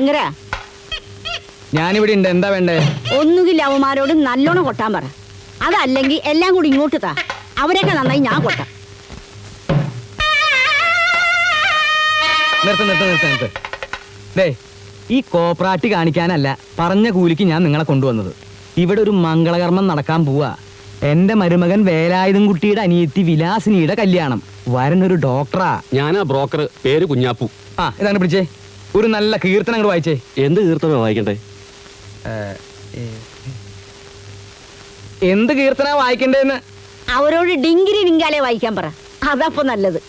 ശങ്കര, ഞാനിവിടെ ഉണ്ട്. എന്താ വേണ്ടേ? ഒന്നുകിൽ അവന്മാരോട് നല്ലോണം കൊട്ടാൻ പറ, അതല്ലെങ്കിൽ എല്ലാം കൂടി ഇങ്ങോട്ട് താ. അവരൊക്കെ നന്നായി ഞാൻ കൊട്ടാം. നിർത്ത്. ദേ, ഈ കോപ്രാട്ടി കാണിക്കാനല്ല പറഞ്ഞ കൂലിക്ക് ഞാൻ നിങ്ങളെ കൊണ്ടുവന്നത്. ഇവിടെ ഒരു മംഗളകർമ്മം നടക്കാൻ പോവാ. എന്റെ മരുമകൻ വേലായുധൻ കുട്ടിയുടെ അനിയത്തി വിലാസിനിയുടെ കല്യാണം. വരനൊരു ഡോക്ടറാ. ഞാനാ ബ്രോക്കർ, പേര് കുഞ്ഞാപ്പു. ആ, ഇതാണ് പിടിച്ചേ. ഒരു നല്ല കീർത്തനം അങ്ങോട്ട് വായിച്ചേ. എന്ത് കീർത്തന വായിക്കണ്ടേ? എന്ത് കീർത്തന വായിക്കണ്ടേന്ന് അവരോട് ഡിങ്കിരി ഡിങ്കാലെ വായിക്കാൻ പറ, അതപ്പോ നല്ലത്.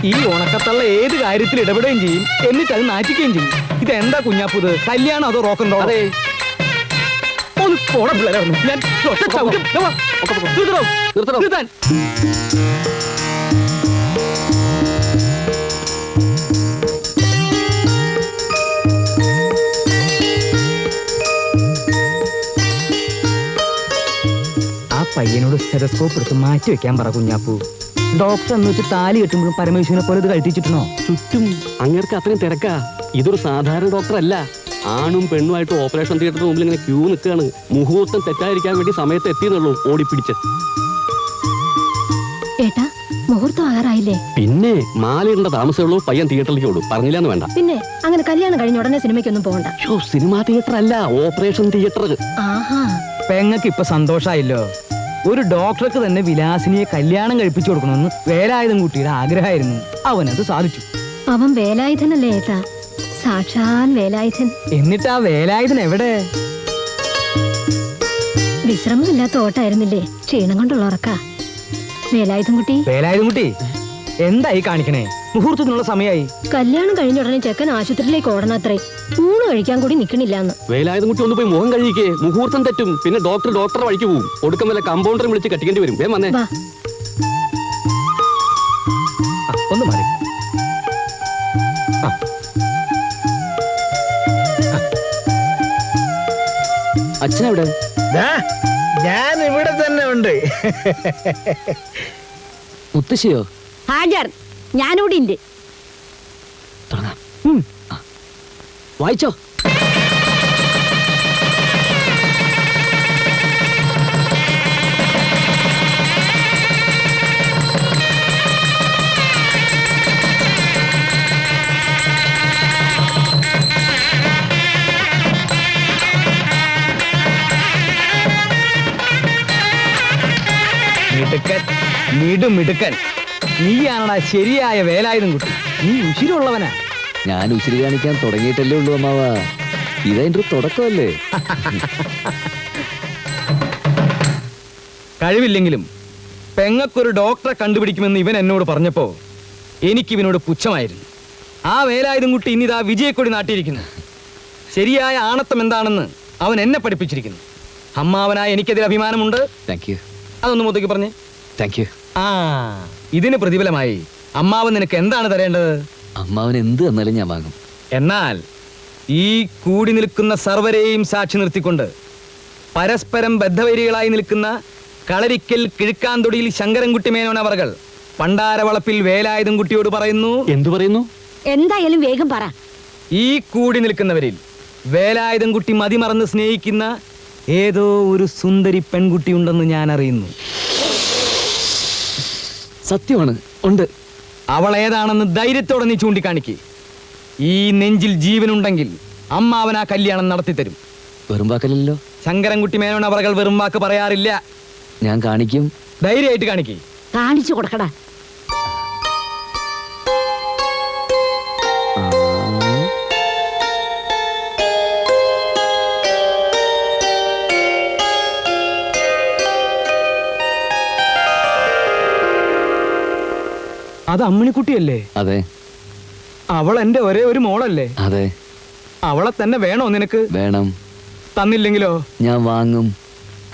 ഈ ഉണക്കത്തള്ള ഏത് കാര്യത്തിൽ ഇടപെടുകയും ചെയ്യും, എന്നിട്ട് അത് നാറ്റിക്കുകയും ചെയ്യും. ഇതെന്താ കുഞ്ഞാപ്പൂത്? കല്യാണം അതോ റോക്ക് ഉണ്ടോ? അതെ. ഒന്ന് പോണ പിള്ളേരായിരുന്നു. ഞാൻ നിർത്താൻ. ആ പയ്യനോട് സ്റ്റെതസ്കോപ്പ് എടുത്ത് മാറ്റി വെക്കാൻ പറ കുഞ്ഞാപ്പൂ. ഡോക്ടർ എന്ന് വെച്ച് താലി കെട്ടുമ്പോഴും പരമേശ്വരനെ പോലെ ഇത് കഴിച്ചിട്ടുണ്ടോ? ചുറ്റും അങ്ങേർക്ക് അത്രയും തിരക്കാ. ഇതൊരു സാധാരണ ഡോക്ടർ അല്ല. ആണും പെണ്ണുമായിട്ട് ഓപ്പറേഷൻ തിയേറ്ററിന് മുമ്പിൽ ഇങ്ങനെ ക്യൂ നിൽക്കുകയാണ്. മുഹൂർത്തം തെറ്റായിരിക്കാൻ വേണ്ടി സമയത്ത് എത്തിയെന്നുള്ളൂ ഓടിപ്പിടിച്ച്. ഏട്ടാ, മുഹൂർത്തം ആകാറായില്ലേ? പിന്നെ മാലയിടേണ്ട താമസമുള്ളൂ. പയ്യൻ തിയേറ്ററിലേക്ക് ഓടും. പറഞ്ഞില്ലാന്ന് വേണ്ട. പിന്നെ അങ്ങനെ കല്യാണം കഴിഞ്ഞ ഉടനെ സിനിമയ്ക്കൊന്നും പോകണ്ട. സിനിമാ തിയേറ്റർ അല്ല, ഓപ്പറേഷൻ തിയേറ്റർ. ആഹാ, പെങ്ങക്ക് ഇപ്പൊ സന്തോഷായില്ലോ. ഒരു ഡോക്ടർക്ക് തന്നെ വിലാസിനിയെ കല്യാണം കഴിപ്പിച്ചു കൊടുക്കണമെന്ന് വേലായുധൻ കുട്ടിയുടെ ആഗ്രഹമായിരുന്നു. അവനത് സാധിച്ചു. അവൻ വേലായുധനല്ലേ ഏട്ടാ? സാക്ഷാൽ വേലായുധൻ. എന്നിട്ട് ആ വേലായുധൻ എവിടെ? വിശ്രമമില്ലാത്ത ഓട്ടായിരുന്നില്ലേ? ക്ഷീണം കൊണ്ടുള്ള ഉറക്ക. വേലായുധൻ കുട്ടി, വേലായുധൻ കുട്ടി എന്തായി കാണിക്കണേ? മുഹൂർത്തത്തിനുള്ള സമയമായി. കല്യാണം കഴിഞ്ഞ ഉടനെ ചെക്കൻ ആശുപത്രിയിലേക്ക് ഓടണത്രേ. ഊണ് കഴിക്കാൻ കൂടി നിക്കണില്ലാന്ന്. വേലായുധൻ കുട്ടി ഒന്ന് പോയി മുഖം കഴിക്കേ. മുഹൂർത്തം തെറ്റും. പിന്നെ ഡോക്ടറെ വഴിക്ക് പോകും. ഒടുക്കം വല്ല കമ്പൗണ്ടറെ വിളിച്ച് കെട്ടിക്കേണ്ടി വരും. വേം വന്നേ. ഒന്ന് മാറി. അച്ഛനെവിടെ? ഞാൻ ഇവിടെ തന്നെ ഉണ്ട്. മുത്തശ്ശിയോ? ഹാജർ, ഞാനിവിടെ ഉണ്ട്. വായിച്ചോ. മിടുക്കൻ നീയാണടാ ശരിയായ വേലായുധൻ കുട്ടി. നീ ഉശിരുള്ളവനാ. ഞാൻ ഉശിരി കാണിക്കാൻ തുടങ്ങിയിട്ടല്ലേ ഉള്ളൂ അമ്മാവ. ഇതെന്റെ ഒരു തുടക്കമല്ലേ. കഴിവില്ലെങ്കിലും പെങ്ങക്കൊരു ഡോക്ടറെ കണ്ടുപിടിക്കുമെന്ന് ഇവൻ എന്നോട് പറഞ്ഞപ്പോ എനിക്കിവനോട് പുച്ഛമായിരുന്നു. ആ വേലായുധൻ കുട്ടി ഇന്നിതാ വിജയക്കൊടി നാട്ടിയിരിക്കുന്നു. ശരിയായ ആണത്തം എന്താണെന്ന് അവൻ എന്നെ പഠിപ്പിച്ചിരിക്കുന്നു. അമ്മാവനായ എനിക്കതിൽ അഭിമാനമുണ്ട്. Thank you. അതൊന്ന് മുതക്കി പറഞ്ഞേ. Thank you. ആ, ഇതിന് പ്രതിഫലമായി അമ്മാവൻ നിനക്ക് എന്താണ് തരേണ്ടത്? അമ്മാവൻ എന്ത് തന്നാലും ഞാൻ വാങ്ങും. എന്നാൽ ഈ കൂടി നിൽക്കുന്ന സർവരെയും സാക്ഷി നിർത്തിക്കൊണ്ട് പരസ്പരം ബദ്ധവൈരികളായി നിൽക്കുന്ന കളരിക്കൽ കിഴുക്കാന്തൊടിയിൽ ശങ്കരൻകുട്ടി മേനോൻ അവർകൾ പണ്ടാരവളപ്പിൽ വേലായുധൻ കുട്ടിയോട് പറയുന്നു. എന്തു പറയുന്നു? എന്തായാലും വേഗം പറ. ഈ കൂടി നിൽക്കുന്നവരിൽ വേലായുധൻ കുട്ടി മതിമറന്ന് സ്നേഹിക്കുന്ന ഏതോ ഒരു സുന്ദരി പെൺകുട്ടി ഉണ്ടെന്ന് ഞാൻ അറിയുന്നു. സത്യമാണ്, ഉണ്ട്. അവൾ ഏതാണെന്ന് ധൈര്യത്തോടെ നീ ചൂണ്ടിക്കാണിക്ക്. ഈ നെഞ്ചിൽ ജീവനുണ്ടെങ്കിൽ അമ്മാവൻ ആ കല്യാണം നടത്തിത്തരും. വെറും വാക്കല്ലോ. ശങ്കരൻകുട്ടി മേനോൻ അവர்கள் വെറും വാക്ക് പറയാറില്ല. ഞാൻ കാണിക്കും. ധൈര്യമായിട്ട് കാണിക്കേ. കാണിച്ചു കൊടുക്കടാ. അത് അമ്മിണിക്കുട്ടിയല്ലേ? അതെ. അവൾ എന്റെ ഒരേ ഒരു മോളല്ലേ? അതെ. അവളെ തന്നെ വേണോ നിനക്ക്? വേണം. തന്നില്ലെങ്കിലോ? ഞാൻ വാങ്ങും.